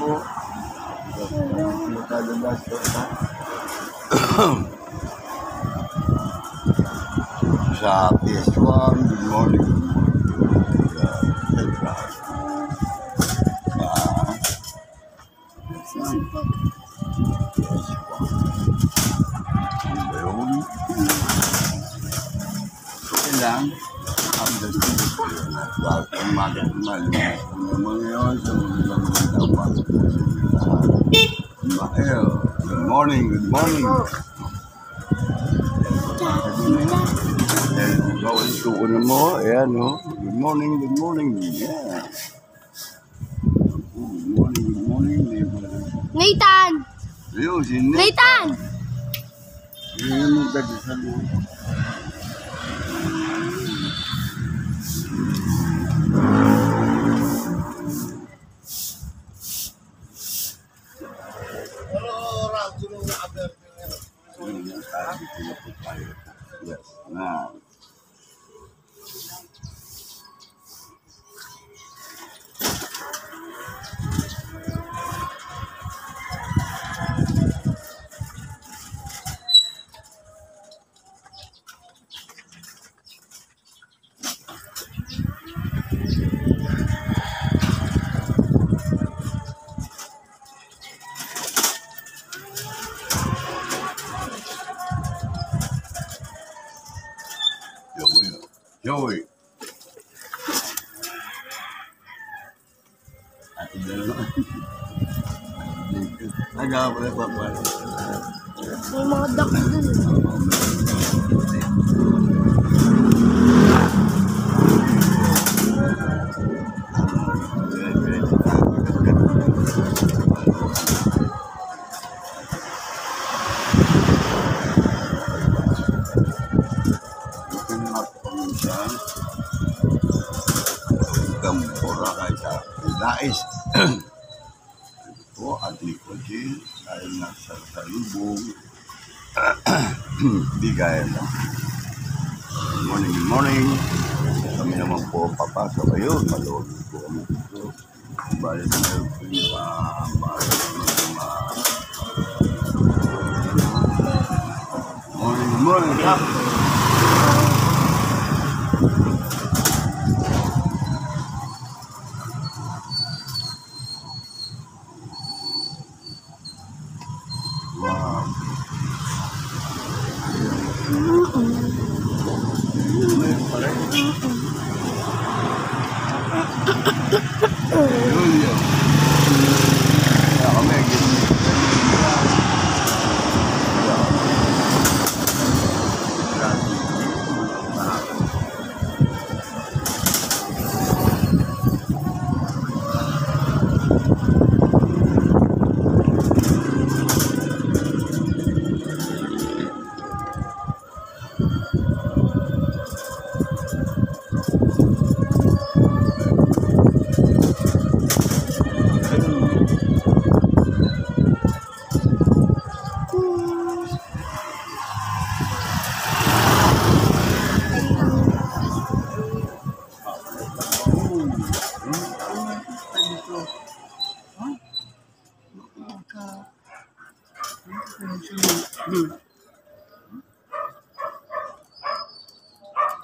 po. Sa PS1, good morning. Lang ang dating ko na ang magandang mga yun sa mga good morning, good morning. Bawal suko na mo, ayan no. Good morning, yeah. Good morning. Nathan! Ayun, si Nathan! Ayun mo dagdagan mo. Yes. Now. Joey. Ati dalawa. Nagawa ko na papa. May mga duck dun. Gampura kayo sa Dais. Ito, Adlicoji, dahil nasa salubong. Bigayan lang. Good morning. Kami naman po papasok kayo. Malood po kami dito. Balik na yung morning. Wow.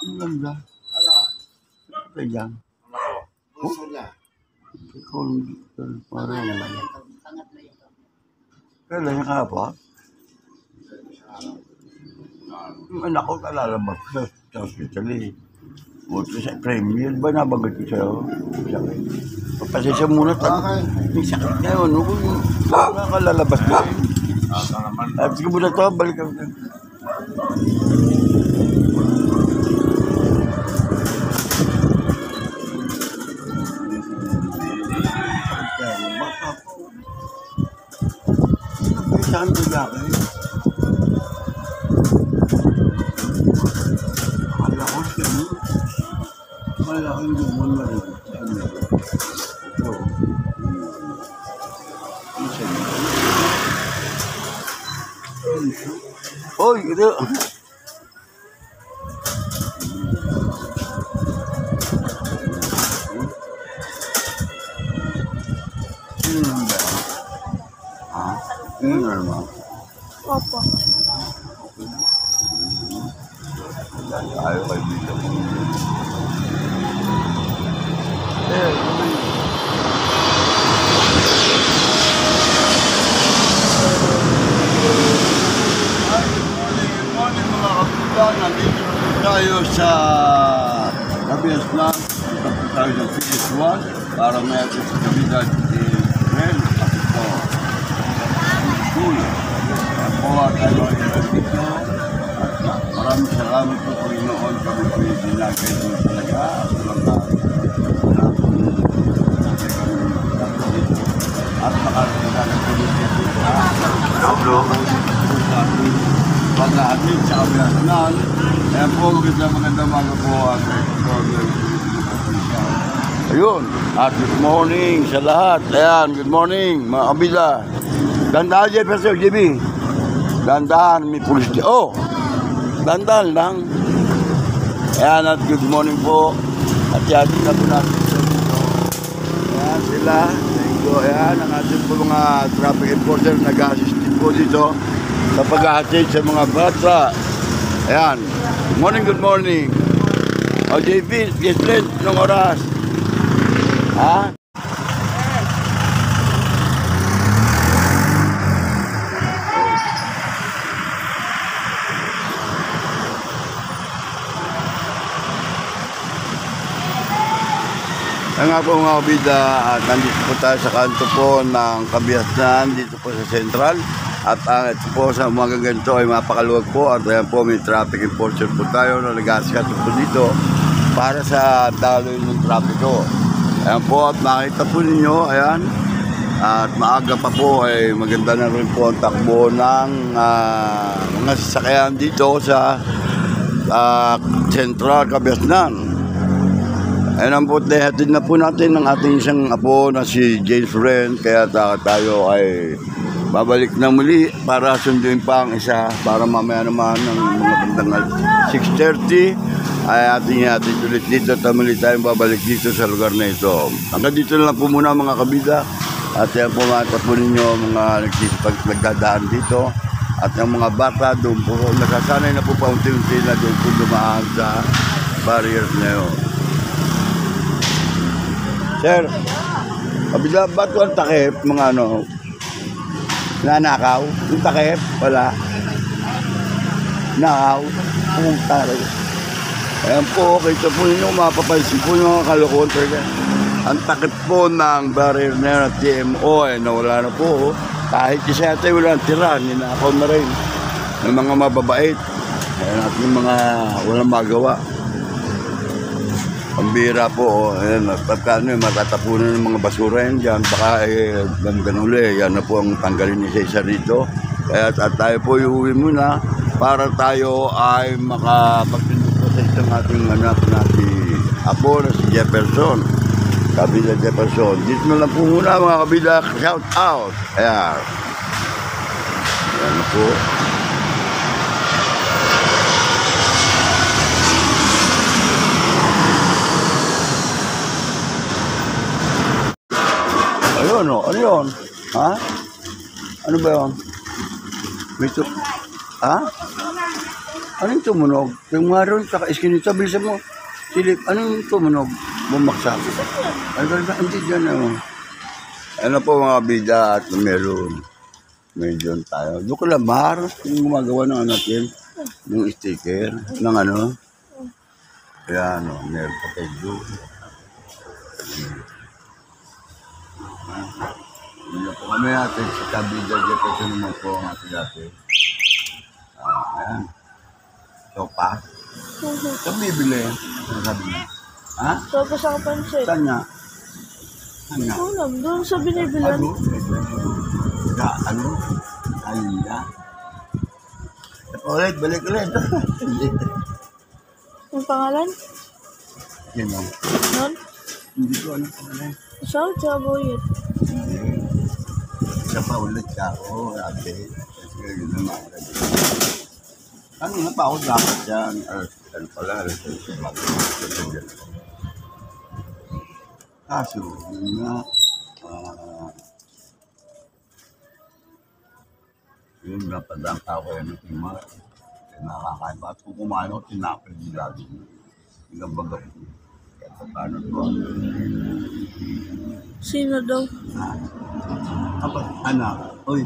Ang ganda. Kaya parang kailan niya ka pa? Anak ko kalalabas sa hospital eh. Buto sa premier ba nabagat ko sa'yo? Papasensya muna may sakit na yun. Nakalalabas ko eh. At sige muna to, balik ako. Saan ko laki? Akala ko siya mo. Malaking lumon na rin. Ito. Oy, ito. Yun na naman. Opo. Tayo kaibigan mo. Good morning mga kapitan. Nandito na po tayo sa Kabias na. Dito po tayo sa PS1 para may ato sa kabitan si Ren at ito. School. Ako tayo ay dito. Maraming salamat po Panginoon kami po yung dinagay doon talaga. At makakasalanan po dito sa Pablo. Pag-aatid sa kabiasnan. Ayan po, maganda mga po. Ayun. At good morning sa lahat. Ayan, good morning mga kabila. Dandahan Jefferson, JB. Dandahan, may pulis. Oh! Dandahan lang. Ayan at good morning po. At yatin na po natin dito. Ayan sila. Thank you. Ayan ang ating po mga traffic enforcer nag-assist po dito sa pag-ahatid sa mga bata. Ayan. Good morning. O JP, yes friend, nung oras. Ha? Nga po mga kabida, at nandito po tayo sa kanto po ng Kabiasnan, dito po sa Central. At ito po sa mga ganito ay mapakaluwag po. At ayan po may traffic enforcer po tayo na nag-aasikaso po dito para sa daloy ng trapiko. Ayan po at makita po ninyo, ayan. At maaga pa po ay maganda na rin po ang takbo ng mga sasakyan dito sa Central Kabiasnan. Ayan po, hatid na po natin ng ating isang apo na si James Ren. Kaya tayo ay babalik na muli para sunduin pa ang isa. Para mamaya naman ng mga bandang 6:30 ay ating ulit dito. Muli tayong babalik dito sa lugar na ito. Hanggang dito na lang po muna mga kabida. At yan po mga po ninyo mga nagdadaan dito. At yung mga bata doon po, nakasanay na po paunti-unti na doon po dumaan sa barriers na yun. Sir, kabila ba ito ang takip, mga ano, nanakaw? Yung takip, wala. Nakaw, pumunta rin. Ayan po, kita po ninyo, mapapansin po yung mga kalokohan talaga. Ang takip po ng barrier na yun, TMO, ay nawala na po. Kahit isa yata wala ang tira, ninakaw na rin. Ng mga mababait. Ayan at yung mga walang magawa. Ang bira po, ayan, pagka matatapunan ng mga basura yan dyan, baka ganun uli, yan na po ang tanggalin ni Cesar dito. Kaya tayo po iuwi muna para tayo ay makapagtindog po sa isang ating anak na si Apo na si Jefferson. Kabila Jefferson. Dito na lang po muna mga kabila, shout out. Ayan. Ayan na po. Ayun o, ano yun? Ha? Ano ba yun? May ha? Ano yung tumunog? Yung maroon, saka iskinita, bilisan mo. Silip, ano yung tumunog? Bumaksak. Ano ba? Hindi dyan o. Ano po mga bida at meron. Medyo tayo. Doon ko lamar, yung gumagawa ng natin, yung sticker, ng ano. Kaya ano, meron pa kayo doon. Hindi po kami natin sa Kabila Jefferson naman po ang ating dati. Ayan. Sopa. Saan bibili? Ano sabi niya? Ha? Sopa sa kapansit. Saan nga? Saan nga? Doon sa binibilan. Ano? Ayun na. Ulit, balik ulit. Ang pangalan? Yan o. Nun? Hindi ko ano pangalan. South Saboyet. Isa pa ulit ka ako, ate. Kasi yun naman. Ano na pa ako dapat yan? Ano pala? Kaso, yun nga. Yung napadang tao kayo ng tima, nakakain pa. At kung kumain ako, tinapin yung lagi. Hanggang baga po. Kahit pa paano to. Sino daw? Kapag anak, uy.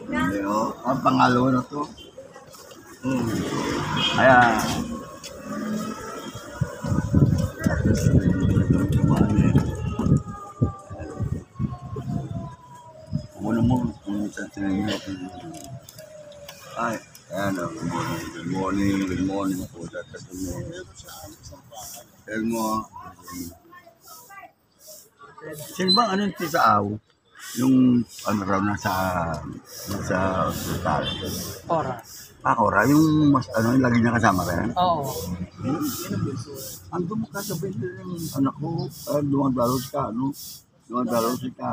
Hindi o, ang pangalawa na to. Kaya, ano mo, kung sa tingin nyo, ay, ayan o, good morning po, good morning. Tell mo, sino ba, anong tisa aw? Yung, ano raw, nasa hospital. Oras. Ora, yung mas, ano, yung lagi niya kasama rin. Oo. Ando mo ka sabihin din yung anak ko, dumadalo ka, ano, dumadalo ka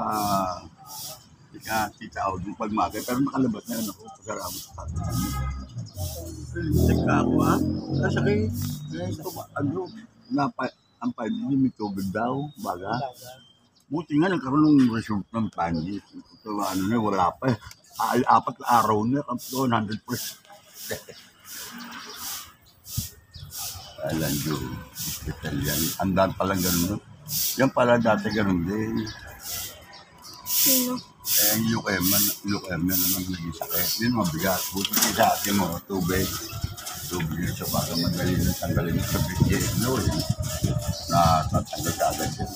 tita ako yung pagmagay, pero nakalabas na yun ako, pagkaraman sa tatay. Teka ako ha, kasakay, ito ba, ano, ang panji, may tubig daw, baga. Buti nga nagkaroon ng result ng panji. Ito, ano na, wala pa eh. 4 na araw na, 100%. Alam nyo, hospital yan. Andan palang ganun. Yan pala dati ganun din. Sino? Eh, yung leukemia naman naging sakit. Yun mabigat. Buti sa atin mo, tubig. Tubig yun sa baka magaling na tanggalin sa bigay. No, yun. Natatanggal ka agad yun.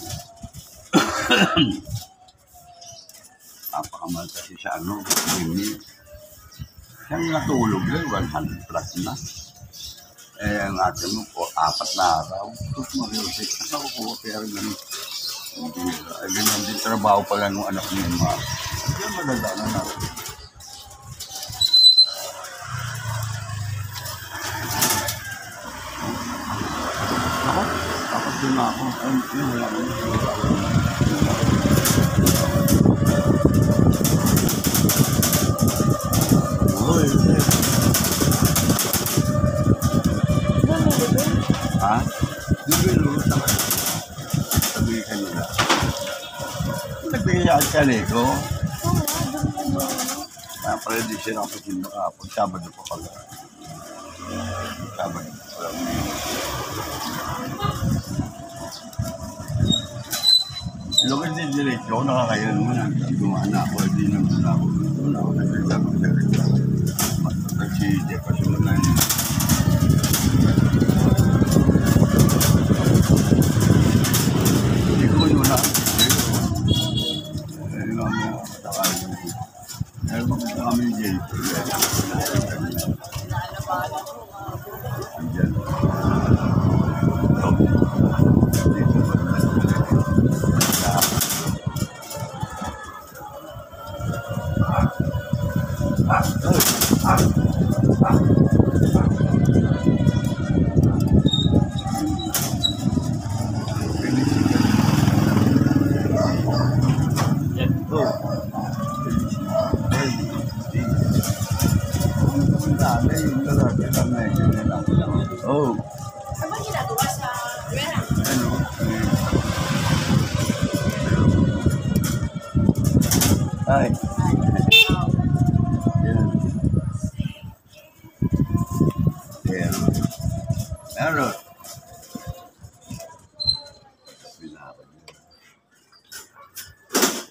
Napakamahal kasi sa ano, hindi. Yan natulog yun, 100 plus na. Eh, ang atin mo po, 4 na araw. Tapos mag-music. Ako po, pero ganun. Ganyan din trabaho pala nung anak niya yung mga. Yan maganda na na. Ako din ako. Ay, wala ko. Ha? Nagbilulo sa kanya. Sabihin ka nila. Nagbigay siya sa Lego. Prediction ako sa pag Sabado pa pala. Sabado pa pala. Lokal din direct ako, nakakayan mo na. Dumana ako, hindi naman ako. Doon ako nagsasabi sa direct ako. Matutag si Jefferson na yun. Hindi ko yun na. Ayun nga mo, matakain mo. Ayun makita kami ni Jefferson. Andiyan. Oh. Ano bang ginagawa sa Rera? Ay. Yan. Yan. Meron.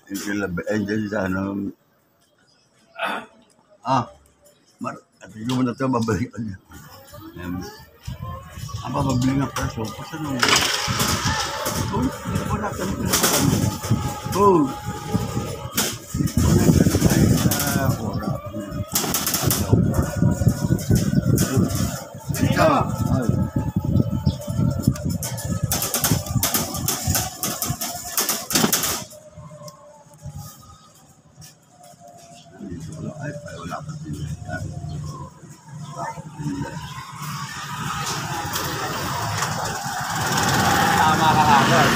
Yung kilabi, dyan sa ano. At yung na ito, babalik ka niya. Ang babalik nga preso, basta nung... Uy, wala ka nito na kami. Oh! Wala ka na tayo sa kora. Ika! Ay. Ay, wala pa din. Tama ka agad.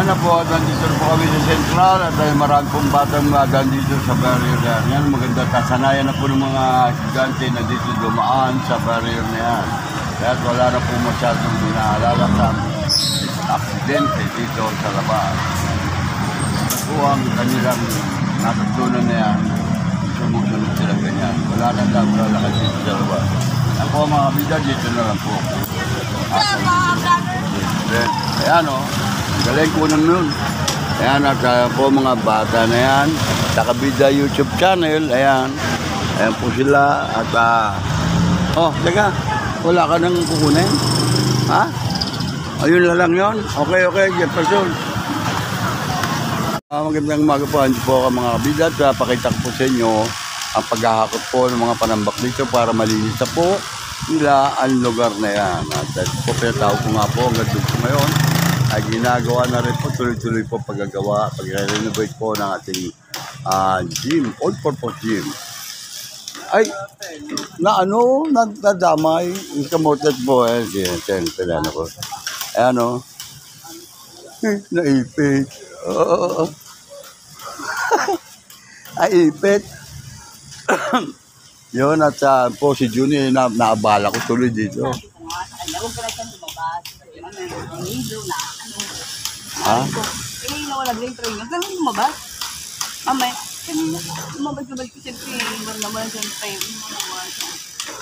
Ano po, nandito po kami sa Central at ay marami pong batang magaan dito sa barrier na yan. Yan, maganda kasanayan na po ng mga estudyante na dito dumaan sa barrier na yan. Kaya wala na po masyadong inaalala sa aksidente dito sa labas. Po ang kanilang natutunan na yan. Sumusunod sila ganyan. Wala na daw lalakad dito sa labas. Ako mga kabida, dito na lang po. Ayan o. Galing ko nun. Ayan, at po mga bata na yan. Sa Kabida YouTube channel. Ayan. Ayan po sila. At, oh, teka. Wala ka nang kukunin? Ha? Ayun na lang yun? Okay, Jefferson. Magandang umaga po. Hindi po ako mga kabida. At pakita ko po sa inyo ang paghahakot po ng mga panambak dito para malinis na po nila ang lugar na yan. At po pinatawag ko nga po hanggang dito ngayon ay ginagawa na rin po tuloy-tuloy po paggagawa, pag-renovate po ng ating gym, all-purpose gym. Ay, nadamay, yung kamotet po, pinano ko. Ayan o, naipit. Naipit. Yun, at po si Juni, naabala ko tuloy dito. Huwag ka na siyang lumabas. Ang hilo na. Ha? Nawala din yung train. Huwag ka na lumabas. Mamaya, lumabas-labas ko siyempre. Huwag naman siyempre.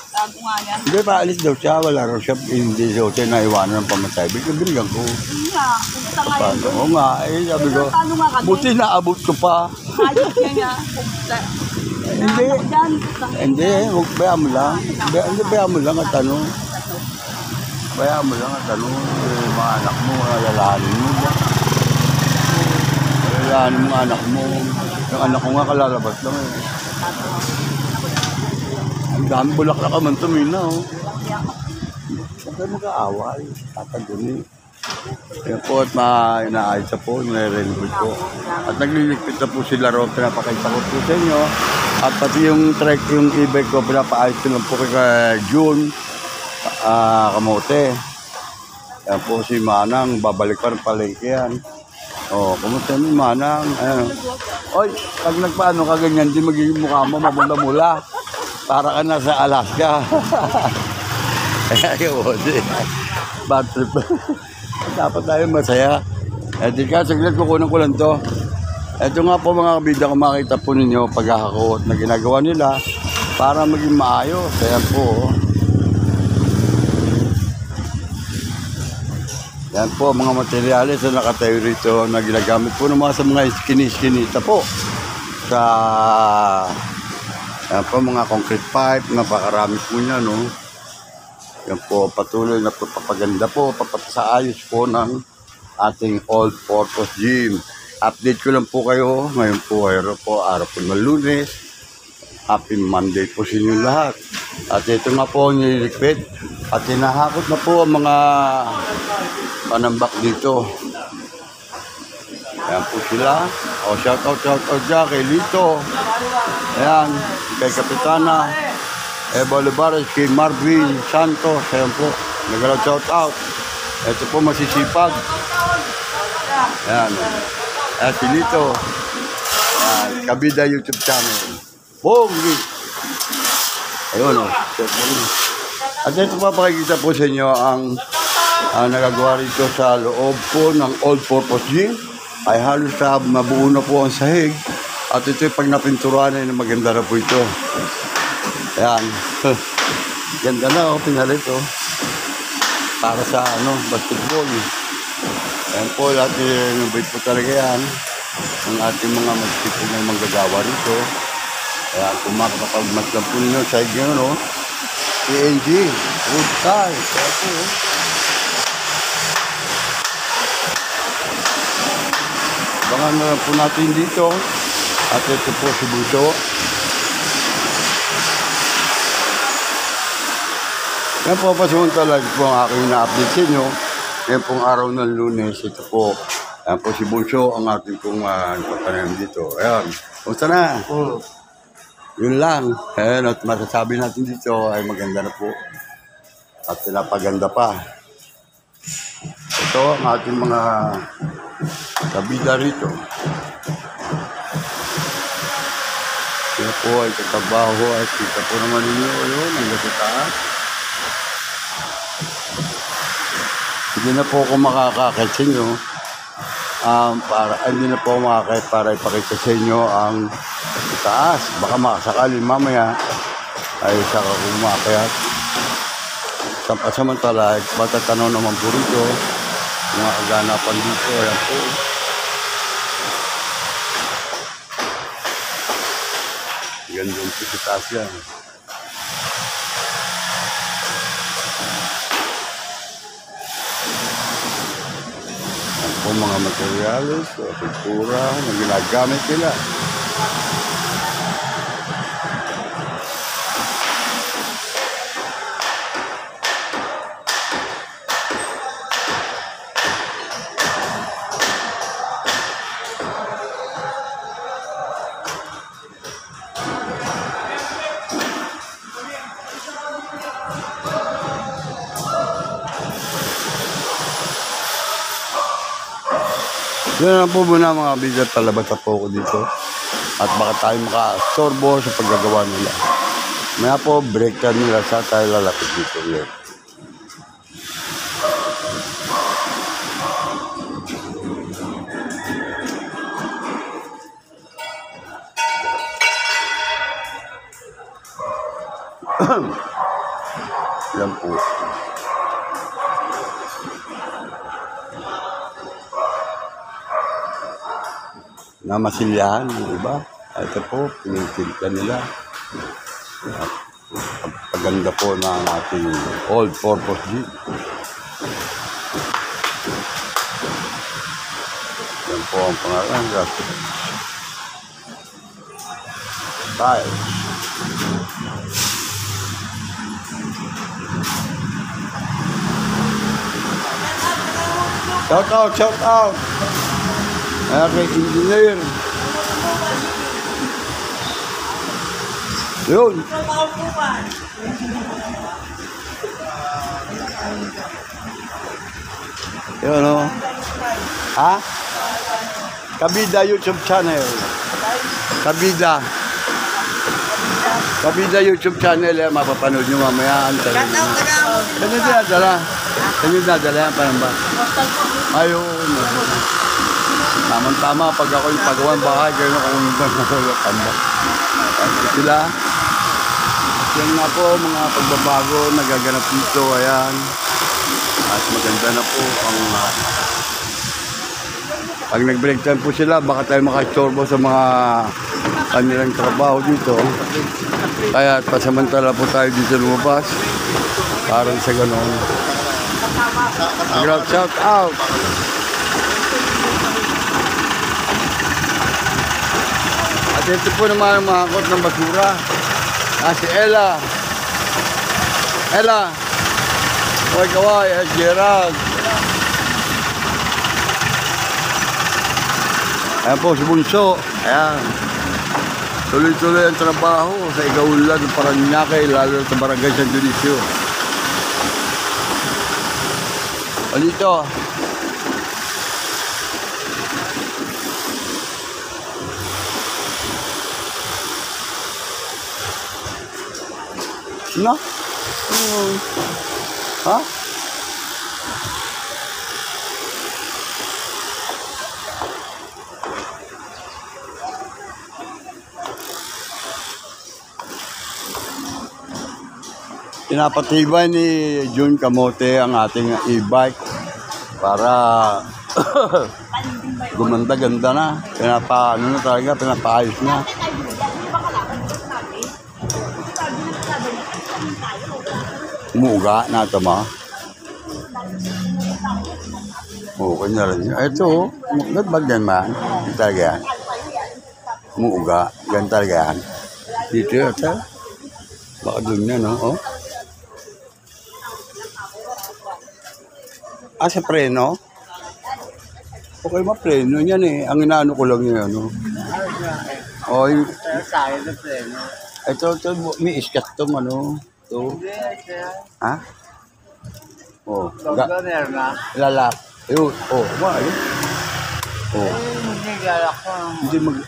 Tago nga yan. Hindi, paalis daw siya. Wala raw siya. Hindi siya naiwanan ng pamatay. Bigyan ko. Hindi nga. Pupunta nga yun. Oo nga, sabi ko. Talo nga kami. Buti naabot ko pa. Ayos niya niya. Hindi. Hindi, huwag bayaan mo lang. Hindi, bayaan mo lang at tanong. Bayaan mo lang at tanong. Mga anak mo, lalahanin mo. Lalahanin mo mga anak mo. Yung anak ko nga kalalabas lang eh. Ang dami bulaklak ka man tumina oh. Huwag kayo mag-aaway. Tataguni. Yan po at inaayos na po, nire-renovate po. At nagliligpit na po sila ro, pinapakita ko po sa inyo. At pati yung trek, yung e-bike ko, pinapaayos ko lang po kay June Kamote. Yan po si Manang, babalik pa ng palengke yan. O, kumusta mo Manang? Ayan. Oy, pag nagpaano ka ganyan, di magiging mukha mo, mabula-mula. Para ka nasa Alaska. Ayaw, bad trip. Dapat tayo masaya. Di ka, saglit kukunan ko lang to. Ito nga po mga kabida, kung makita po ninyo paghahakot na ginagawa nila para maging maayos. Ayan po. Yan po mga materyales na nakatayo rito na ginagamit po naman sa mga skinny-skinita po. Sa yan po mga concrete pipe, napakarami po niya, no? Yan po, patuloy na papaganda po, papasaayos po ng ating all-purpose gym. Update ko lang po kayo. Ngayon po, araw po ng Lunes. Happy Monday po sa inyo lahat. At ito nga po ang nililigpit. At hinahakot na po ang mga panambak dito. Ayan po sila. O, shout out dyan kay Lito. Ayan, kay Kapitana. Eva Olivares, kay Marvin Santos. Ayan po, nagalaw shout out. Ito po masisipag. Ayan. Ayan si Lito. Ayan, Kabida YouTube channel. Bongi! Ayun o. At ito pa pakikita po sa inyo ang nagagawa rito sa loob po ng all-purpose gym. Ay halos sa mabuo na po ang sahig. At ito yung pag napinturan ay maganda na po ito. Ayan. Ganda na o, pinalit o. Para sa basketball. Ayan po, lahat i-renovate po talaga yan. Ang ating mga basketball na manggagawa rito. Ayan, kung makapagmasdan po ninyo sa hig yun o. PNG, wood tie. Kaya po o. Abangan na po natin dito. At ito po si Buso. Yan po, pasamantala po ang aking na-update sa inyo. Yan pong araw ng Lunes. Ito po. Yan po si Buso, ang ating pong patanim dito. Ayan. Kumusta na? Yun lang. Ayan, at masasabi natin dito ay maganda na po. At pinapaganda pa. Ito ang ating mga kabida rito. Sila po ay katabaho at kita po naman ninyo yun, hanggang sa taas. Hindi na po ako makakakit sa inyo. Hindi na po ako makakit para ipakita sa inyo ang taas. Baka makasakali mamaya ay saka kumakayat. Samantala, matatanaw naman po rito. Mga kaganapan dito, ayan po. Ganda po sa taas yan. Yan po mga materials, pintura na ginagamit nila. Yun na po muna mga bidya, palabas na po ako dito. At baka tayo maka-storbo sa paggagawa nila. Maya po, break time nila sa tayo lalapit dito ulit. Yan po. Na masilyahan, di ba? Ito po, pinitinta nila. Paganda po ng ating all-purpose jeep. Yan po ang pangalan. Tiles. Shout out, shout out. Kay engineer. Yun. Yun o. Ha? Kabida YouTube channel. Kabida. Kabida YouTube channel. Mapapanood nyo mamaya. Kanya dinadala. Kanya dinadala yan. Parang ba? Ayun. Tama-tama pag ako yung pagawang bahay, kayo na kung tamba. Sila. Yan na po mga pagbabago nagaganap dito. Ayan. At maganda na po ang pag nag-break time po sila, baka tayo makastorbo sa mga kanilang trabaho dito. Kaya pasamantala po tayo dito lumabas. Para sa ganon. Shout out! At ito po naman ang mahakot ng basura. Si Ella. Ella. Kaway, Gerald. Ayan po, si Bunso. Ayan. Tuloy-tuloy ang trabaho sa Igaulan ng Paranaque, lalo sa Barangay San Dionisio. O dito. No? Ha? Pinapatibay ni Jun Camote ang ating e-bike para gumanda-ganda na. Pinapaayos na. Umuga na ito ma. Oo, kanya rin. Ito, nagbag yan man. Hindi talaga yan. Umuga. Yan talaga yan. Dito ito. Baka doon yan, no? Oh. Sa preno? Okay, ma-preno yan eh. Ang inaano ko lang yan, no? O, yung... Ito, may iskat itong ano. Ito. Ha? O. Lalak. Ayun. O, ayun. Oh. Hindi galak ko.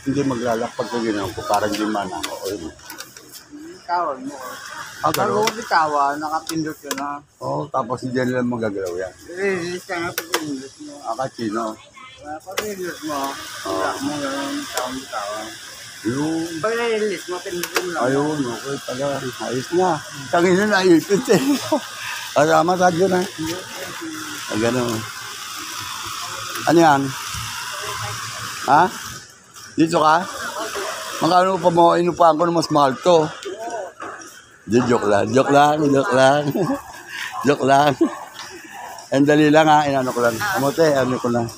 Hindi maglalak pag ginawa ko, parang di man ako. Kawan mo. Ah, Bago gano'n? ko bitawa, nakapindot ko na. Oo, tapos hindi nila magagalaw yan. Release ka nga pag-release mo. Akachino. Pag-release mo, wala mo yung taong bitawa. Yung, Pag-release mo, pindutin mo lang. ayun, okay pala. Ayos na. Tangin na naipit eh. Kasama sa dyan na. Ah, gano'n. Ano yan? Ha? Dito ka? Magkano pa mo inupahan ko na mas mahal to? Di, joke lang. Joke lang. Ang dali lang ha, inano ko lang. Kamote, ano ko lang.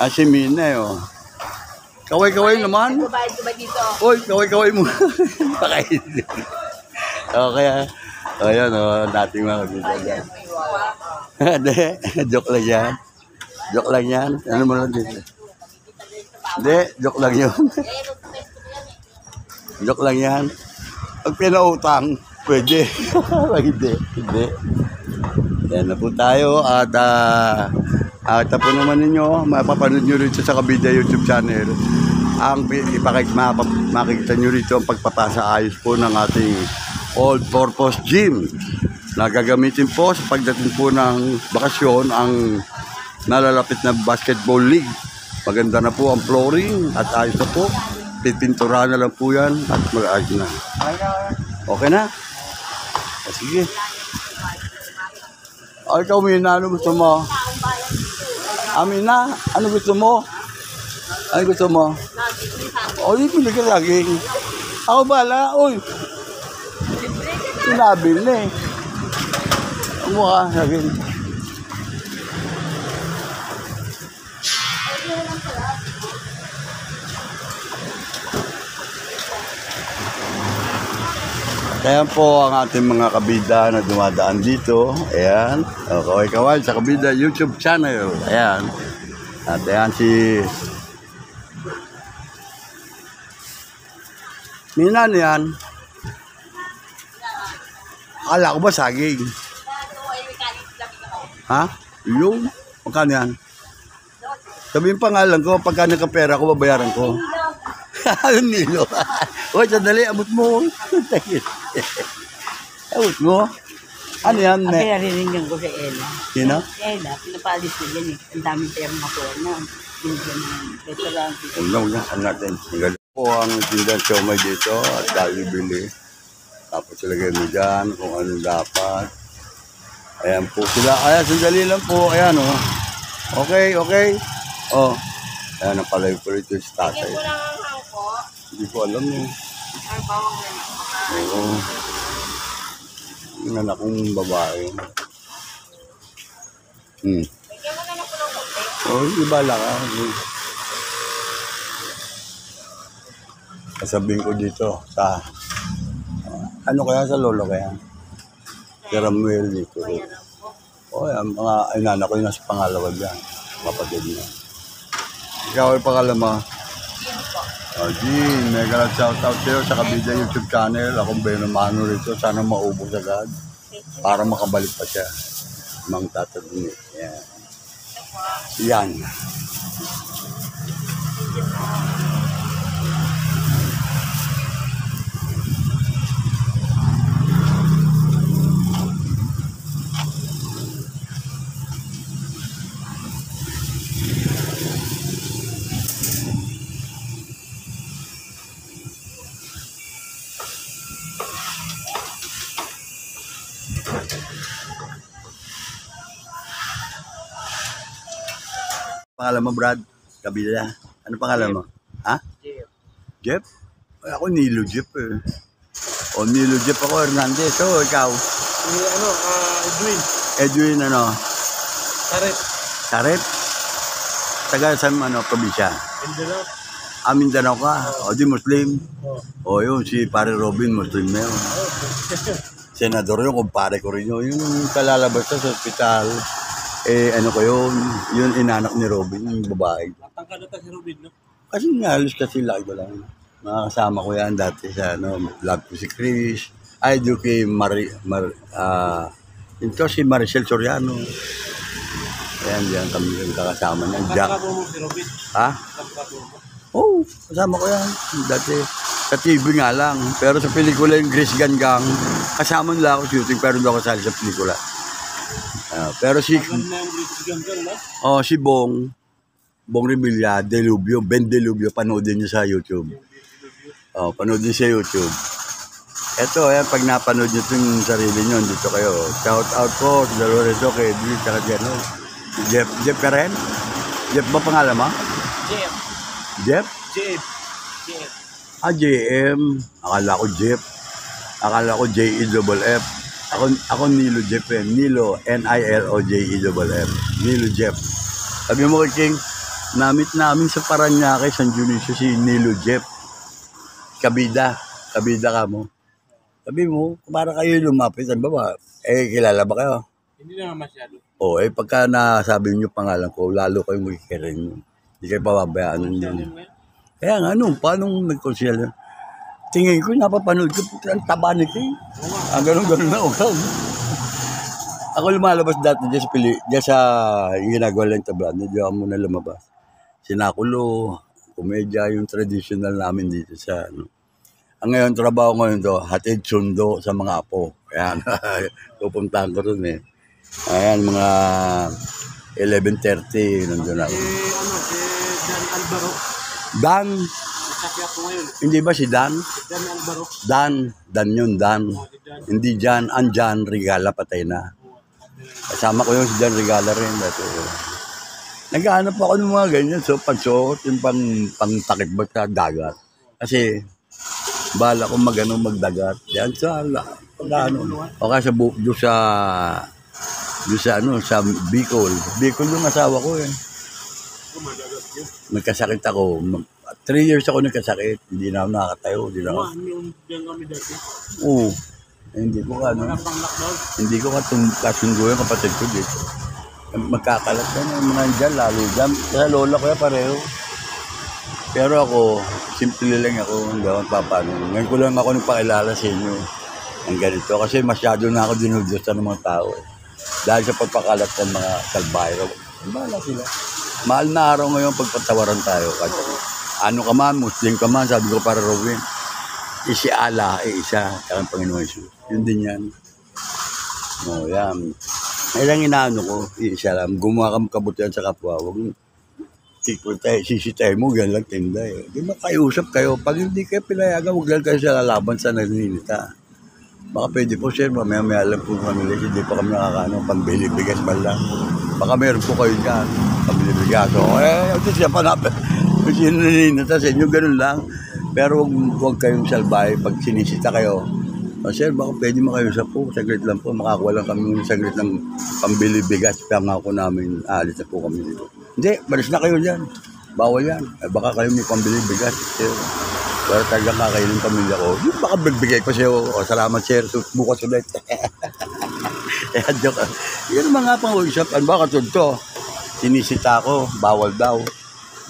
Ah, si Mina eh, oh. Kaway-kaway naman. Bayad ko ba dito? Uy, kaway-kaway mo. Pakain. Okay, ayan, oh, dating mga kabila. Hindi, joke lang yan. Joke lang yan. Ano mo lang dito? Hindi, joke lang yun. Joke lang yan. Pag pinautang, pwede. Hindi. Yan na po tayo at po naman ninyo, mapapanood nyo rito sa Kabida YouTube channel. Ang makikita nyo rito ang pagpapasa ayos po ng ating all-purpose gym na gagamitin po sa pagdating po ng bakasyon ang nalalapit na basketball league. Maganda na po ang flooring at ayos na po. Pipinturahan na lang po yan at mag-ayos na. Okay na? O, sige. O, ikaw, Mina, ano gusto mo? Amina, ano gusto mo? Ano gusto mo? O, pili ka laging. Ako bala, uy. Sinabi na eh. Ano ka, laging. Ayan po ang ating mga kabida na dumadaan dito. Ayan. Kaway-kaway sa Kabida YouTube channel. Ayan. At ayan si Mina, ano yan? Akala ko ba saging? Ha? Yung? Magkano yan? Sabihin pangalan ko, pagka nagkapera ko, babayaran ko. Anong nilo? Uy, sandali, abot mo. Abot mo? Ano yan? Kasi narinig ko sa Ella. Sino? Ella, pinapalis ko yan eh. Ang daming pera makuha na. Binigyan ng restaurant. Huwag na, ano natin. Magaling po ang tindahan siomay dito at dahil bili. Tapos ilagay mo dyan kung ano dapat. Ayan po sila. Ayan, sandali lang po. Ayan, oh. Okay. Oh. Ayan, napalay ko rito sa tatay. Bigyan ko lang ang hangko. Hindi ko alam eh. Ang bawang na lang. Oo. Yung anak kong babae. Bigyan mo na lang po ng konti. Oh, iba lang ah. Sasabihin ko dito sa ano kaya sa lolo kaya? Si Ramuel dito. Oh, ang mga inana ko yung nasa pangalawa dyan. Kapatid niya. Ikaw ay pangalama. Oh, Jean, mega shoutout sa'yo sa Kabida YouTube channel. Akong Beno Mano rito. Sana maubos agad. Para makabalik pa siya. Mang tatagin. Yan. Yan. Pangalan mo, Brad? Kabila. Ano pangalan mo? Ha? Jeff? Ay, ako Nilo Jeff eh. O Nilo Jeff ako, Hernandez. So, ikaw? Edwin ano? Sarep? Taga saan ano, probinsya? Mindanao. Mindanao ka? O di Muslim? O yun, si pare Robin, Muslim na yun. Senador yun, kumpare ko rin yun. Yung kalalabas sa ospital. Ano ko yun inanak ni Robin, yung babae. Matangkad na si Robin, no? Kasi nga, halos kasi laki ko lang. Nakasama ko yan dati sa, love ko si Chris. Ay, do kay ito si Maricel Soriano. Ayan, diyan kami yung kakasama niya. Jack. Katrabaho mo si Robin. Ha? Katrabaho mo. Oo, kasama ko yan. Dati, sa TV nga lang. Pero sa pelikula yung Grace Ganggang, kasama nila ako shooting pero doon ako sali sa pelikula. Pero si, Alam na yung British Ganggang, no? si Bong Revilla, Delubio, Ben Delubio, panoodin niyo sa YouTube. Panoodin sa YouTube. Eto, pag napanood niyo itong sarili niyo, dito kayo. Shout out ko sa Dolores Oke, dito sa Kajano. Jeff ka rin? Jeff ba pangalan mo? Jeff. Jeff? Jeff. JM. Akala ko Jeff. Akala ko J-E-F-F. Ako Nilo Jeff eh. Nilo, N-I-L-O-J-E-F-F. Nilo Jeff. Sabi mo kay King, namit namin sa Paranaque, San Dionisio si Nilo Jeff. Kabida ka mo. Sabi mo, para kayo lumapit, ano ba? Kilala ba kayo? Hindi naman masyado. Pagka nasabi niyo pangalan ko, lalo kayong magkikirin. Hindi kayo pababayaan nun. Kaya nga, paano nag-conceal? Tingin ko, napapanood ko, ang taba ni King. Ganun na ako. Ako lumalabas dati dyan sa ginagawa lang tablado. Hindi ako muna lumabas. Sinakulo, komedya, yung traditional namin dito sa Ang ngayon, trabaho ko to, hatid sundo sa mga apo. Ayan, pupuntahan ko rin eh. Ayan, mga 11:30, nandun ako. Si Dan Alvaro. Dan, Sabi ako ngayon. hindi ba si Dan? Dan Alvaro. Dan yun, Dan. Hindi Jan, ang Jan Regala, patay na. Kasama ko yung si Jan Regala rin. Naghahanap ako ng mga ganyan. So, pansuot, yung pang-takip ba sa dagat. Kasi, bala ko magdagat. Yan sa sa Bicol. Bicol yung asawa ko eh. Nagkasakit ako. 3 years ako nagkasakit. Hindi na ako nakakatayo. Yung diyan kami dati. Oo. Hindi ko Pang lockdown. hindi ko kasundo yung kapatid ko dito. Magkakalat na yung mga dyan, lalo dyan. Sa lola ko yan pareho. Pero ako, simple lang ako, hindi ako papano. Ngayon ko lang ako nagpakilala sa inyo ng ganito. Kasi masyado na ako dinudyusan ng mga tao. Dahil sa pagpakalat ng mga salbayro. Bahala sila. Mahal na araw ngayon pagpatawaran tayo. Kasi ano ka man, Muslim ka man, sabi ko para Robin. Si Allah ay isa, ang Panginoon Jesus. Yun din yan. Yan. Ilang inaano ko, isa lang. Gumawa kang kabutihan sa kapwa. Huwag sisitay mo, yan lang tinda eh. Di ba kayo usap kayo? Pag hindi kayo pinayagan, huwag lang kayo sa lalaban sa naninita. Baka pwede po, sir, mamaya alam po kami, hindi pa kami nakakano, pambili bigas man lang. Baka meron po kayo dyan, pambili bigas. Ito siya panapit. Kung sino naninita sa inyo, ganun lang. Pero huwag kayong salbahe pag sinisita kayo. Sir, baka pwede makausap po, saglit lang po, makakuha lang kami ng saglit ng pambili bigas. Pangako namin, aalis na po kami dito. Hindi, balis na kayo dyan. Bawal yan. Baka kayo may pambili bigas. Sir. Pero talagang kakainin pamilya ko. Baka bigbigay ko sa'yo. Salamat, sir. Bukas ulit. Joke. Yan mga pang-usap. Ano ba katulad to? Sinisita ko. Bawal daw.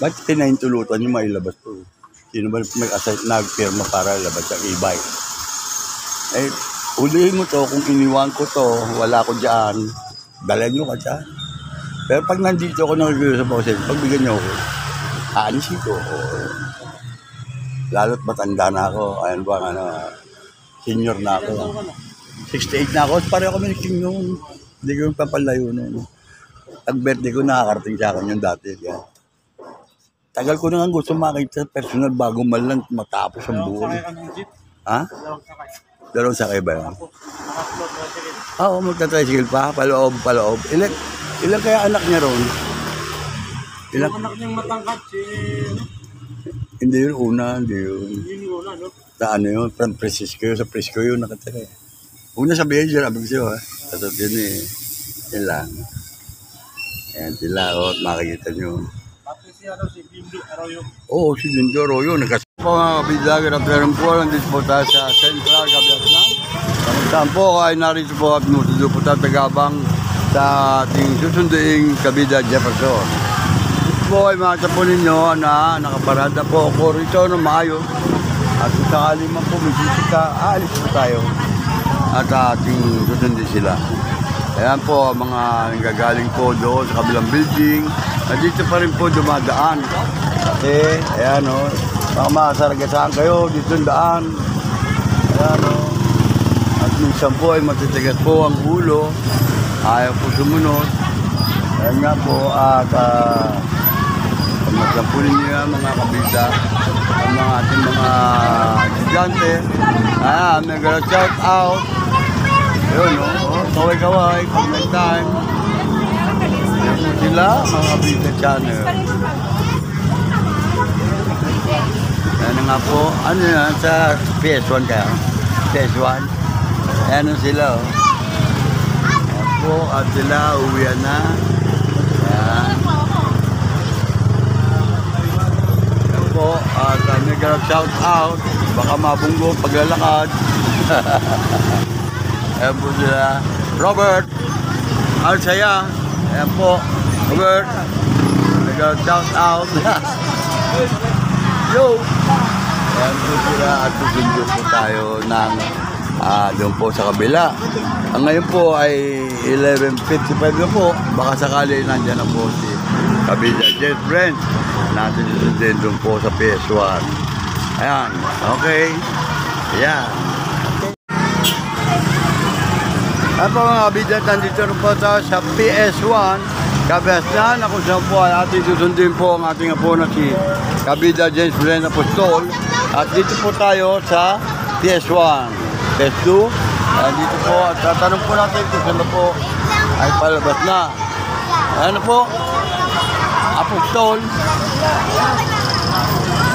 Ba't pinahintulutan yung mailabas to? Sino ba nag-firma para ilabas ang e-bike? Ulihin mo to. Kung iniwan ko to, wala ko dyan. Dala nyo ka dyan. Pero pag nandito ako nag-usap ako sa'yo, pagbigyan niyo ako, aalisin ko. Lalo't matanda na ako. Ayan ba, senior na ako. 68 na ako. Pareho kami naging noon. Hindi ko yung papalayo noon. Pag-birthday ko, nakakarating sa akin yung dati. Kaya. Tagal ko na nga gusto makita personal bago man lang matapos ang buhay. Ha? Dalawang sakay ba yan? Oo, magta-tricycle pa. Paloob. Ilan kaya anak niya ron? Ilang anak niyang matangkat si... Hindi yun una, hindi yun. Yun yung una, no? Sa ano yun, from Francisco, sa Frisco yun nakatira eh. Huwag na sabihin siya, sabi ko siya ha. Tapos yun eh, yun lang. Ayan sila, makikita nyo. Pati siya si Bindo Arroyo. Oo, si Bindo Arroyo. Nagkasama po mga kabilagan at meron po, nandito po tayo sa Central, Cabiatnan. Saan po ay narito po at nutudo po tayo tagabang sa ating susunduing Kabida Jefferson. Ito po ay makita po ninyo na nakaparada po ako rito ng maayos. At kung sakali man po may sisika, aalis po tayo. At ating susundin sila. Ayan po, mga nanggagaling po doon sa kabilang building. Nandito pa rin po dumadaan. Kasi, ayan o, baka makasaragasaan kayo dito yung daan. Ayan o. At minsan po ay matitigas po ang ulo. Ayaw po sumunod. Ayan nga po, at pagmasampunin niyo yan, mga kabida, ang mga ating mga estudyante. Ayan, nag-shout out. Yun, no? Kaway-kaway, pag may time. Yan po sila, mga kabida channel. Yan nga po, ano yan, sa PS1 kaya? PS1. Yan sila, oh. Yan po, at sila, uwian na. Yan. Yan po, at nag-shout out. Baka mabunggo paglalakad. Ayan po sila. Robert Alsaya. Ayan po. Robert. Nag-shout out. Yo! Ayan po sila. At susundo po tayo ng doon po sa kabila. Ang ngayon po ay 11:55 na po. Baka sakali nandiyan na po si Kabila Jet Brent. Natin susundin doon po sa PS1. Ayan. Okay. Ayan. At po mga kabida, nandito rin po tayo sa PS1 Kabesnan, na kung saan po ay ating susundin po ang ating apo na si Kabida James Brent Apostol. At dito po tayo sa PS1 PS2. Dito po, at tatanong po natin kung saan na po ay palabas na. Ano po? Apostol.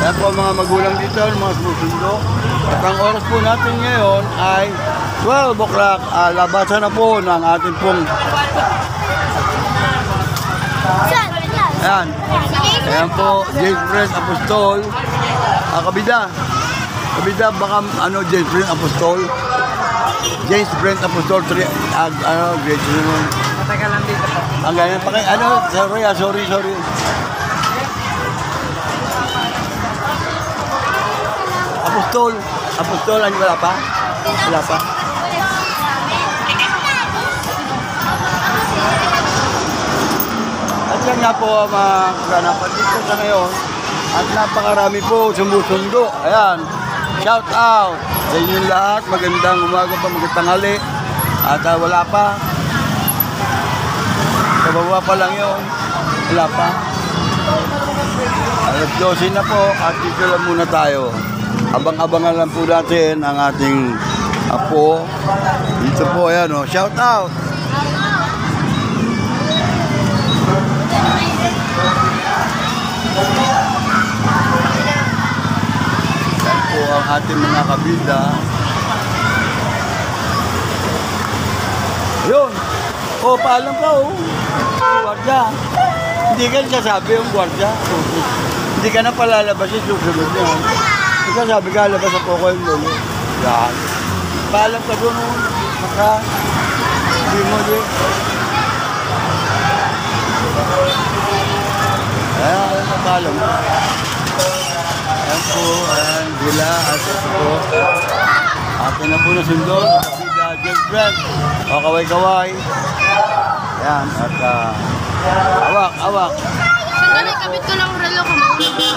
Ayan po mga magulang dito, mga sumusundo. At ang oras po natin ngayon ay 12 o'clock. Labasan na po ng ating pong... Ayan. Ayan po, James Brent Apostol. Kabida. Kabida, baka ano, James Brent Apostol. James Brent Apostol, grade 3. Matagal lang dito po. Ang ganyan pa kayo. Sorry. Apostol, ano wala pa? Wala pa. At yan nga po ang mga kaganapan dito sa ngayon. At napakarami po sumusundo. Ayan, shout out sa inyong lahat. Magandang umaga pa, magandang tanghali. At wala pa. Kabawa pa lang yun. Wala pa. Alas 12 na po at dito lang muna tayo. Abang-abangan lang po natin ang ating apo. Dito po, ayan o. Shout out! Ayan po ang ating mga kabida. Yun! O, paalam ka o. Guardia. Hindi ka sasabi yung guardia. Hindi ka na palalabas yung susunod niya. Ikaw sabi ka, labas ako ko yung lolo. Yan. Paalam ka doon, maka. Hindi mo din. Ayan, paalam ka. Ayan po, ayan, sila, at ito po. Atin na po na sundon. Kabida, James Brent. O, kaway-kaway. Ayan, at awak. Sandali, kabit ko lang relo ko.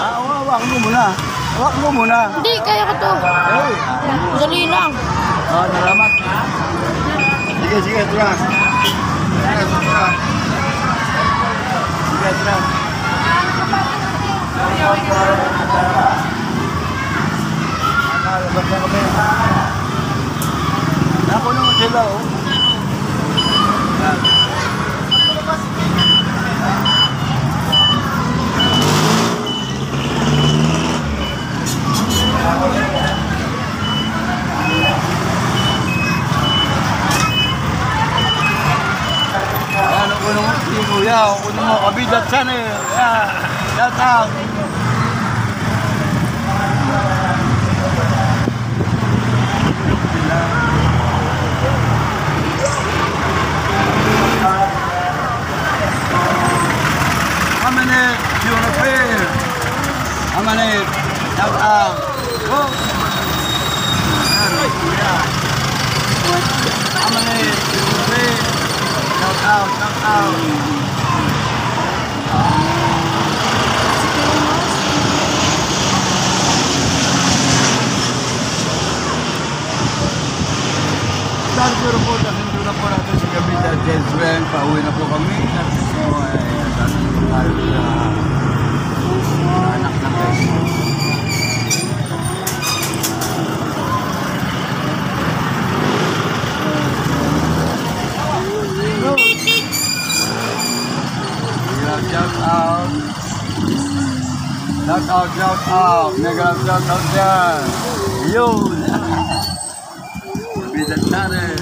Awak mo muna. Awak mo muna. Hindi, kaya ko to. Hey. Dali lang. Salamat. Sige, tulang. Sige, tulang. Nakalabas na kami. Naku naman sila, oh. Ano ko naman si Kuya, ako naman kabida channel. Yeah, shout out. Amanet, you're a fair. Amanet, shout out. Go. Amanet, you're a fair. Shout out, shout out. Siguro po, nasundo na po natin si Kabida Gentleman. Pauwi na po kami. So, nandun po tayo sa anak ng guys. Shout out. Shout out, shout out. Mega shout out dyan. Yun. Kabida Channel.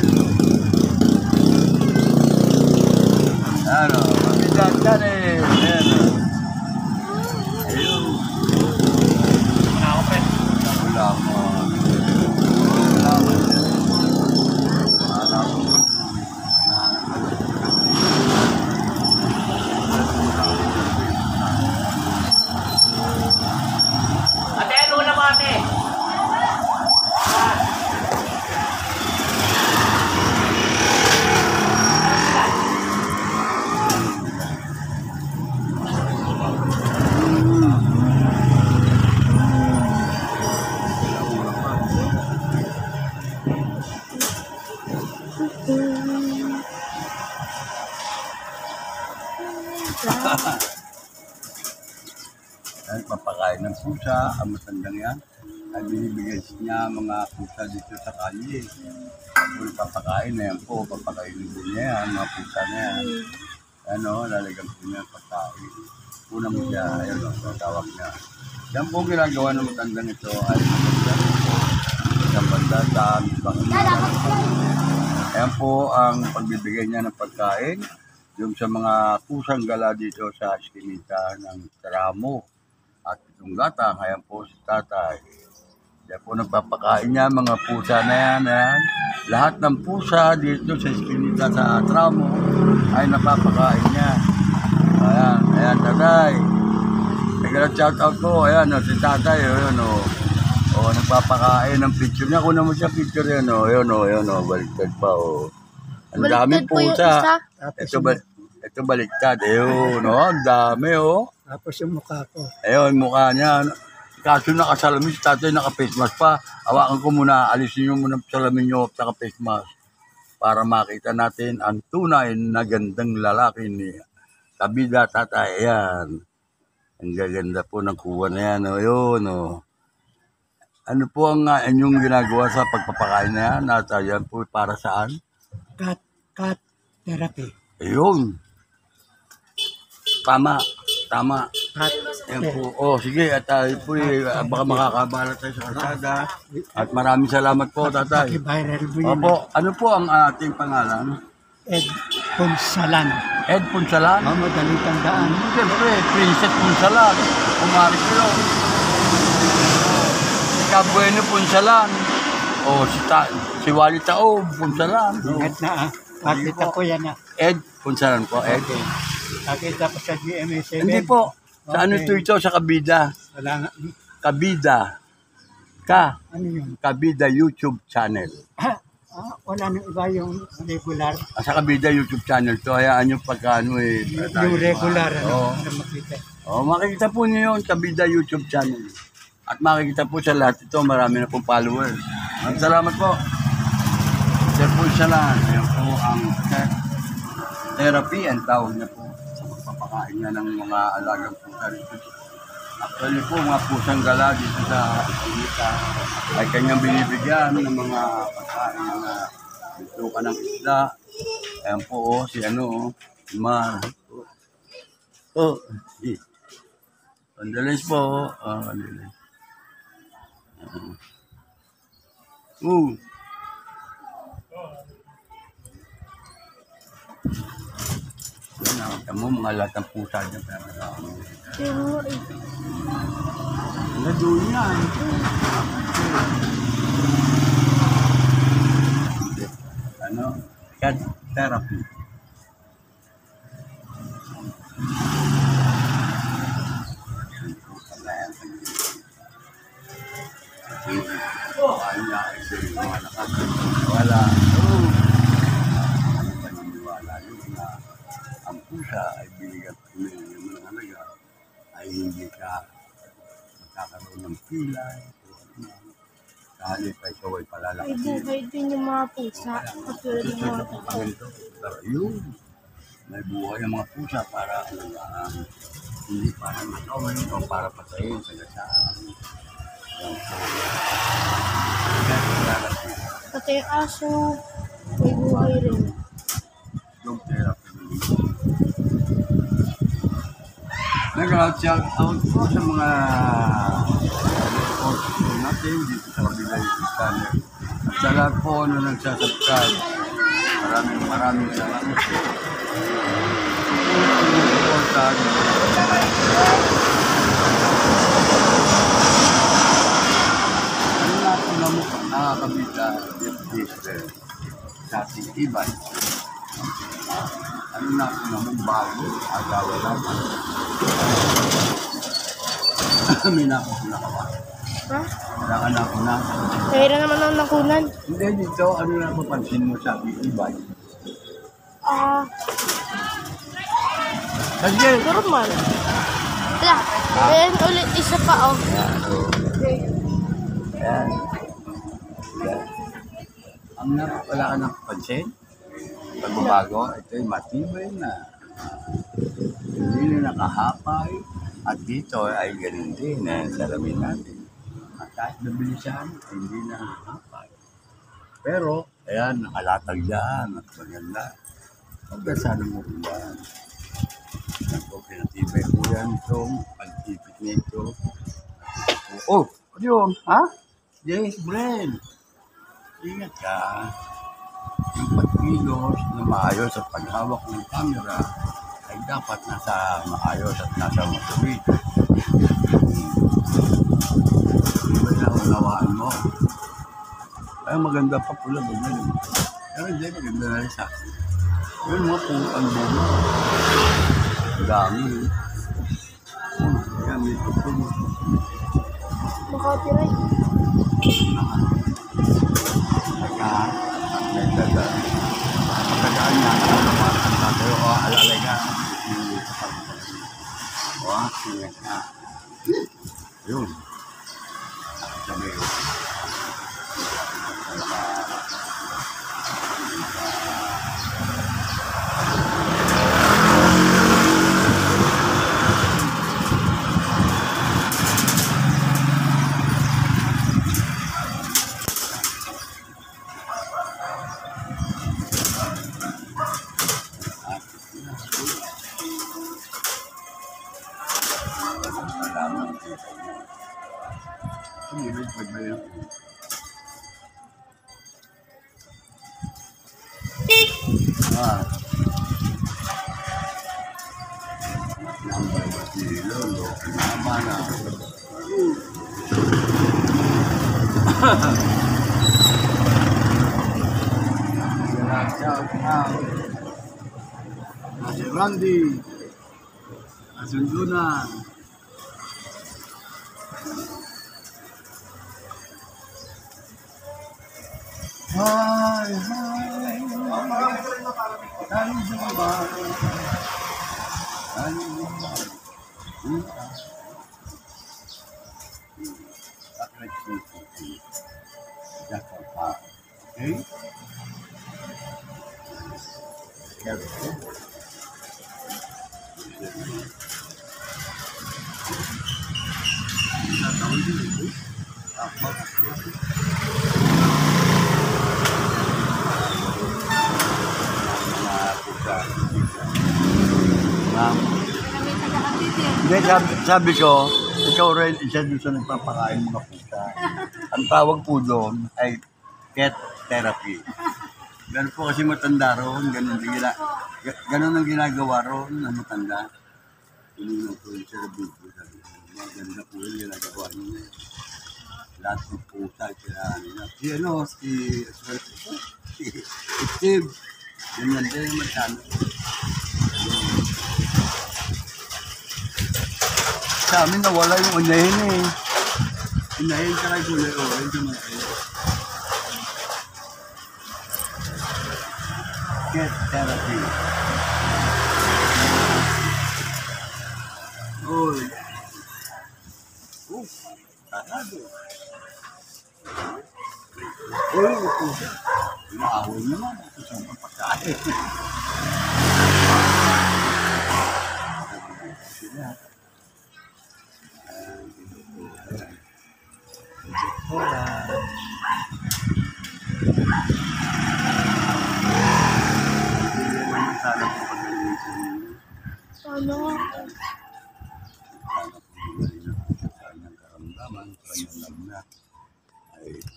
Ano, Kabida Channel. Ayun. Wala ko. Wala ko. Ate, ano na mo ate? Dahil papakain ng pusa, ang matandang yan, ay binibigyan niya mga pusa dito sa kalye. Kung papakain na yan po, papakainin din niya yan, mga pusa na yan. Ano, lalagyan po niya ang pagkain. Una mo siya, ayun, tawag niya. Yan po ginagawa ng matandang ito ay magandang po. Isang banda sa ayan po ang pagbibigay niya ng pagkain yung sa mga pusang gala dito sa eskinita ng Taramo at itong gata. Ayan po si tatay. Kaya po nagpapakain niya mga pusa na yan. Ayan. Lahat ng pusa dito sa eskinita sa Taramo ay napapakain niya. Ayan, ayan tatay. Nag-shout out ko. Ayan, si tatay. Ayan, nagpapakain ng picture niya. Kunin mo siya picture yan. Ayan, baliktad pa. Ang daming Baliktad po yung pusa. isa. Ito baliktad. Ayun, ang dami, Tapos yung mukha ko. Ayun, mukha niya. Kaso nakasalamin, si tatay naka-face mask pa. Hawakan ko muna, alisin nyo muna salamin nyo at naka-face mask para makita natin ang tunay na gandang lalaki ni Kabida tatay. Ayan. Ang gaganda po ng kuha na yan. Ayun, Ano po ang inyong ginagawa sa pagpapakain na yan? At yan po para saan? Cat therapy. Ayun. Tama. Cat Ayan po. Sige, at tayo po baka makakabala tayo sa kalsada. At maraming salamat po, tatay. viral mo yun. Opo, ano po ang ating pangalan? Ed Punsalan. Ed Punsalan? Madaling tandaan. Siyempre, Princess Punsalan. Umari ko yun. Si Cabueno Punsalan. O si Wally Taob Punsalan. Ingat na Nakita ko yan Ed Punsalan po, Ed. Okay. Nakita ko sa GMA7. Hindi po. Sa ano Okay. ito sa Kabida? Wala nga. Kabida. Ano yun? Kabida YouTube channel. Wala nang iba yung regular. Sa Kabida YouTube channel to, hayaan nyo pagkano Yung regular, Oo. na makita. Makikita po nyo yun, Kabida YouTube channel. At makikita po sa lahat ito, marami na pong followers. Salamat po. Sir po siya lang. Ayan po ang therapy, ang tawag na po sa pagpapakain niya ng mga alagang pusa dito. Actually po, mga pusang gala dito sa Iskinita ay kanyang binibigyan ng mga pagkain na dito ka ng isda. Ayan po, si Mar. Pandalis po. Pandalis. Yan mo, mga lahat ng pusa dyan. Nadoon yan. Cat therapy. Wala. Ano paniniwala yun? ay hindi ka magkakaroon ng pilay. Kahit pa ikaw ay Ay, palalaki. buhay din yung mga pusa. Katulad ng mga tao. Pero yun, may buhay ang mga pusa para hindi para matawin o para patayin sa gasaan. Pati yung aso, may buhay rin. Dog therapy. Nag-shout out po sa mga sponsors natin dito sa Kabilay Channel. At sa lahat po na nagsasubscribe. Maraming salamat po. Ano na po na mo nakakabita this sa ating ibay. Ano na po na mo bago agawa naman. May nakakuna ka ba? Ha? Nakanak na. Kaya naman ang nakunan. Hindi dito, ano na mapansin mo sa ating ibay? Sige! Normal. Wala. Ayan ulit, isa pa oh. Ayan, so, ayan. Ayan. Ang wala ka ng pansin? Pagbabago, ito'y matibay na. Hindi na nakahapay. At dito ay ganun din na salamin natin. At kahit nabilisan, hindi na nakahapay. Pero, ayan, nakalatag dyan at maganda. Pagdasalo mo ko yan. Ito, pinatibay ko yan itong pagtipit nito. Oh, ano yun? Ha? Yes, Bren. Ingat ka. Yung pagkilos na maayos at paghawak ng camera ay dapat nasa maayos at nasa matuwid. Diba na unawaan mo? Ay maganda pa pula ba yun? Pero hindi, maganda na rin sa akin. Yun mga putang mo. Dami. Yan, may tutong. Makapiright. Saka, nagdada. Pagkakaan niya, ang tatayo o alalay ka. O, singat na. Yun. Sabi ko. Si Randy, asundo na. Hi, hi. Tayo ba? Tayo ba? Okay? Careful. Sabi ko, ikaw rin isa doon sa nagpapakain mga pusa. Ang tawag po doon ay cat therapy. Ganun po kasi matanda roon, ganun ang ginagawa roon na matanda. Tinignan ko yung sa video, sabi ko, maganda po yung ginagawa niya. Lahat ng pusa, kailangan nila. Si Steve, ganyan din yung matanda. Sa amin nawala yung unahin eh. Unahin ka kay kulay orange yung mga kayo. Cat therapy. Oh, Uy, ito. Inaaway naman. Ito sa pagkain. Ano?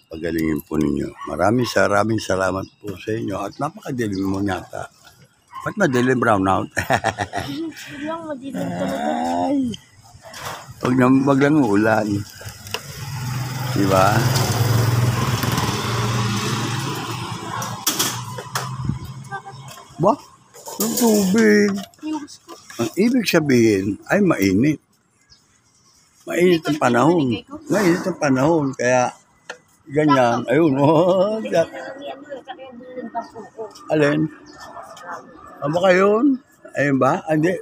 Pagalingin po ninyo. Maraming salamat po sa inyo at napakadilim mo yata. Ba't madilim brownout? Biglang madilim talaga. Wag lang uulan. Diba? Ba? Ang tubig. News ko. Ang ibig sabihin ay mainit. Mainit ang panahon. Mainit ang panahon. Kaya ganyan. Ayun. Oh, alin? Ano ba yun? Ayun ba? Hindi.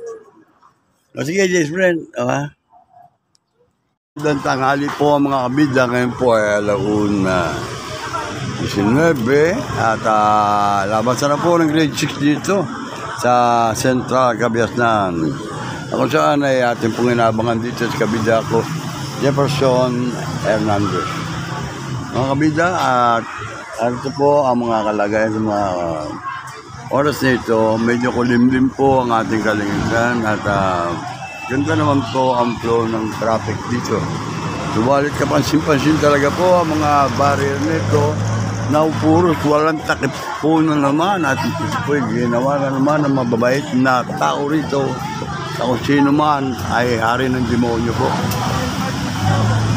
O sige, Jess friend. Dan tanghali po ang mga kabida. Ngayon po ay alauna 19. At laban na po ng grade 6 dito sa Central Cabiasnan. Ako saan ay ating pong inabangan dito sa kabida ko, Jefferson Hernandez. Mga kabida, at ito po ang mga kalagayan sa mga oras nito. Medyo kulimlim po ang ating kalingitan at ganda naman po ang flow ng traffic dito. Subalit kapansin-pansin talaga po ang mga barrier nito na puros walang takip po na naman at ito po ginawa na naman ng mababait na tao rito. Sa kung sino man ay hari ng demonyo po.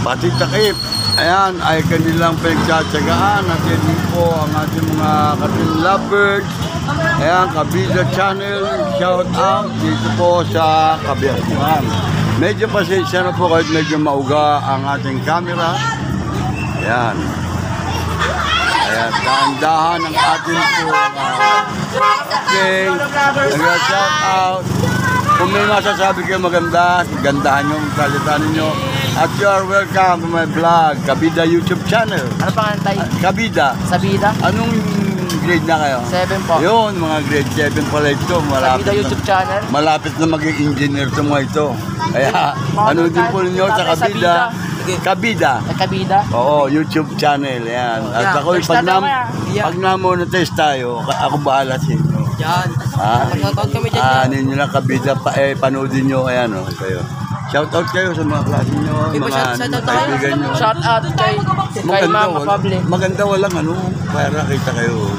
Pati takip, ayan, ay kanilang pinagtsatsagaan. At yan din po ang ating mga kating lovebirds. Ayan, Kabida Channel, shout out dito po sa Cabiasnan. Medyo pasensya na po kahit medyo mauga ang ating camera. Ayan. Ayan, dahan-dahan ang ating po. Okay, nag-shout out. Kung may masasabi kayo maganda, gandahan yung salita ninyo. At you are welcome to my vlog, Kabida YouTube channel. Ano pangalan tayo? Kabida. Sabida? Anong grade na kayo? 7 po. Yun, mga grade 7 pala ito. Sabida YouTube channel. Malapit na maging engineer ito mga ito. Kaya, ano din po ninyo sa Kabida? Kabida. Kabida? Oo, YouTube channel. Yan. At ako, pag na-monetize tayo, ako bahala sa inyo. Yan. Mag-shoutout kami dyan. Ano nyo lang, Kabida, panoodin nyo. Ayan, o, kayo. Shoutout kayo sa mga klase nyo, mga kaibigan nyo. Shoutout kay Mama Pablo. Maganda walang para kita kayo.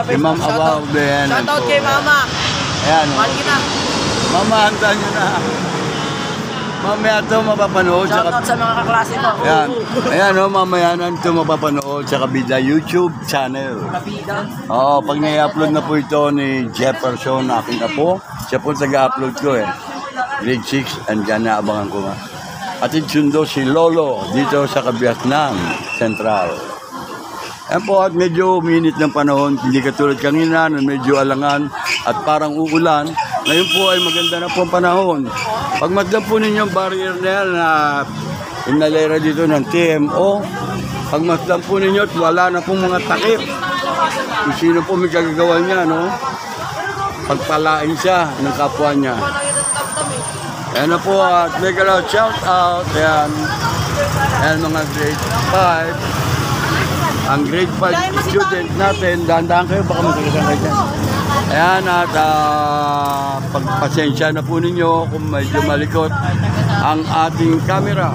Kay Ma'am Abaw din. Shoutout kay Mama. Ayan, o. Mahal kita. Mama, handa nyo na. Mamaya ito mapapanood sa Shoutout sa mga kaklase ko. Ayan. Ayan o, mamaya na ito mapapanood sa Kabida YouTube channel. Kabida. Oo, pag nai-upload na po ito ni Jefferson, aking apo, siya po taga-upload ko eh. Grade 6, andyan na abangan ko nga. At sundo si Lolo dito sa Cabiasnan Central. Ayan po, at medyo uminit ng panahon, hindi katulad kanina na medyo alangan at parang uulan. Ngayon po ay maganda na po ang panahon. Pag magdam po ninyo ang barrier na yan na inalera dito ng TMO, pag magdam po ninyo at wala na pong mga takip, kung sino po may kagagawa niya, no? Pagpalain siya ng kapwa niya. Ayan na po, at make a lot shout out. Ayan. Ayan mga grade 5. Ang grade 5 student natin, dahan-dahan kayo, baka masagasan kayo dyan. Ayan, at pagpasensya na po ninyo kung medyo malikot ang ating camera.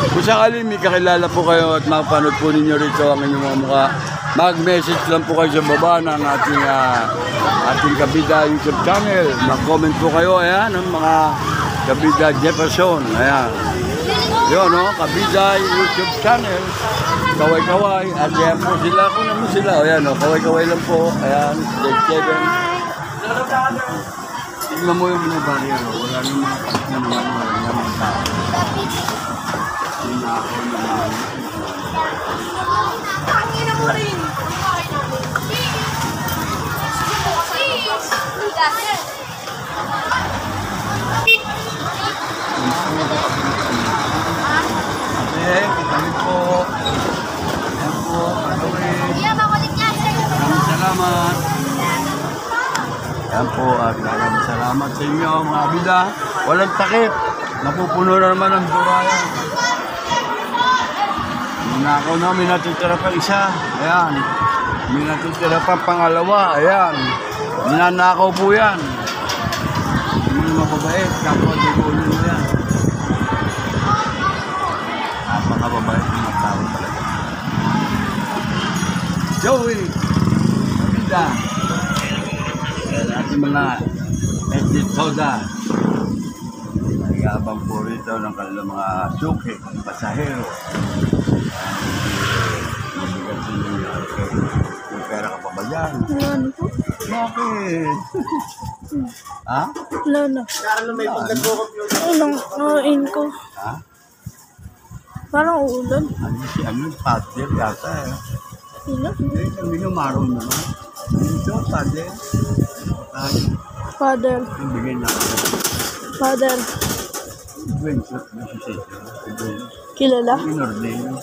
Kung sakali may kakilala po kayo at mapanood po ninyo rito ang inyong mga mukha, mag-message lang po kayo sa baba ng ating Kabida YouTube channel. Mag-comment po kayo, ayan, ang mga Kabida Jefferson, ayan. Yun, no? Kabida YouTube channel. Kaway-kaway. At yan po sila. Kung naman sila. Ayan, no? Kaway-kaway lang po. Ayan. Grade 7. Tignan mo yung mga barrier. Wala nang mga pag naman. Wala nang mga tao. Tangina mo rin. po at maraming salamat sa inyo mga bida. Walang takip. Napupuno na naman ang durayan. Nako na, may natitira pa isa. Ayan. May natitira pa pangalawa. Ayan. Ninanakaw po yan. Hindi mababait. Kapwa dugulo na yan. Napakababait ng mga tao talaga. Joey! Bida! Ayan ating mga edit soda. Nag-aabang po rito ng kanilang mga suki, pasahero. Mabigat sa inyo yan. May pera ka pa ba yan? Ano po? Bakit? Ha? Wala na. Unang kain ko. Ha? Parang ulan. Ano yung pader yata eh. Sino? Eh, kami numaro naman. Ito, pader. Ay, Father. yung bigay na ako. Father. Adventure na si Tito. Kilala? Inordain.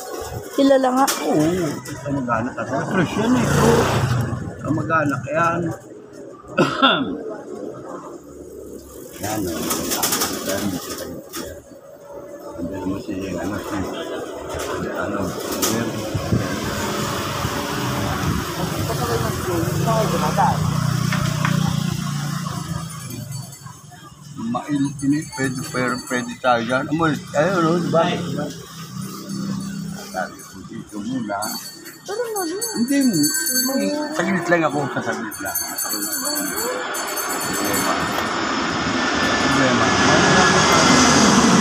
Kilala nga. Oo, kamag-anak kasi. Christian eh. Oo, kamag-anak yan. Yan o. Yan. Hindi naman si ano si ano. Mainit, pwede tayo dyan. Ayun o, diba? Sabi ko dito muna. Pero ano? Hindi mo. Saglit lang ako, saglit lang. Problema.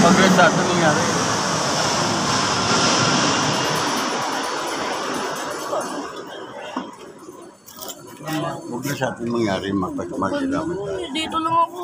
Pag-resa, ito nangyari. Huwag na sa atin mangyari, magpagkamagilaman. Dito lang ako.